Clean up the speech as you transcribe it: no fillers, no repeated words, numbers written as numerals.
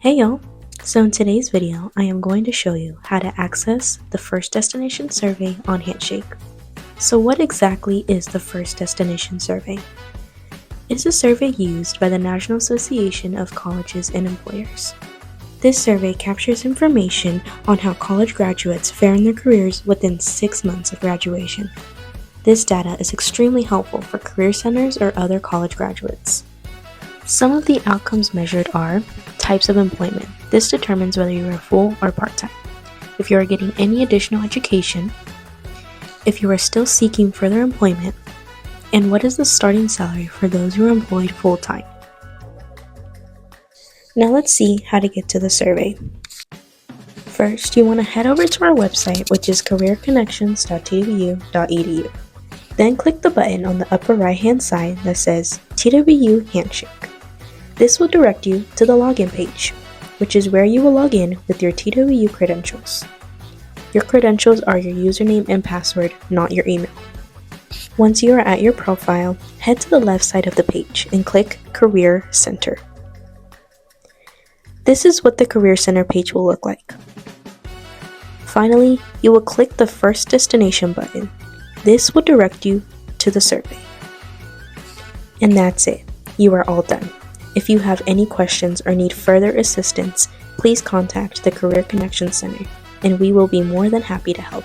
Hey y'all! So in today's video, I am going to show you how to access the First Destination Survey on Handshake. So what exactly is the First Destination Survey? It's a survey used by the National Association of Colleges and Employers. This survey captures information on how college graduates fare in their careers within 6 months of graduation. This data is extremely helpful for career centers or other college graduates. Some of the outcomes measured are types of employment. This determines whether you are full or part-time, if you are getting any additional education, if you are still seeking further employment, and what is the starting salary for those who are employed full-time. Now let's see how to get to the survey. First, you want to head over to our website, which is careerconnections.twu.edu. Then click the button on the upper right-hand side that says TWU Handshake. This will direct you to the login page, which is where you will log in with your TWU credentials. Your credentials are your username and password, not your email. Once you are at your profile, head to the left side of the page and click Career Center. This is what the Career Center page will look like. Finally, you will click the First Destination button. This will direct you to the survey. And that's it. You are all done. If you have any questions or need further assistance, please contact the Career Connection Center, and we will be more than happy to help.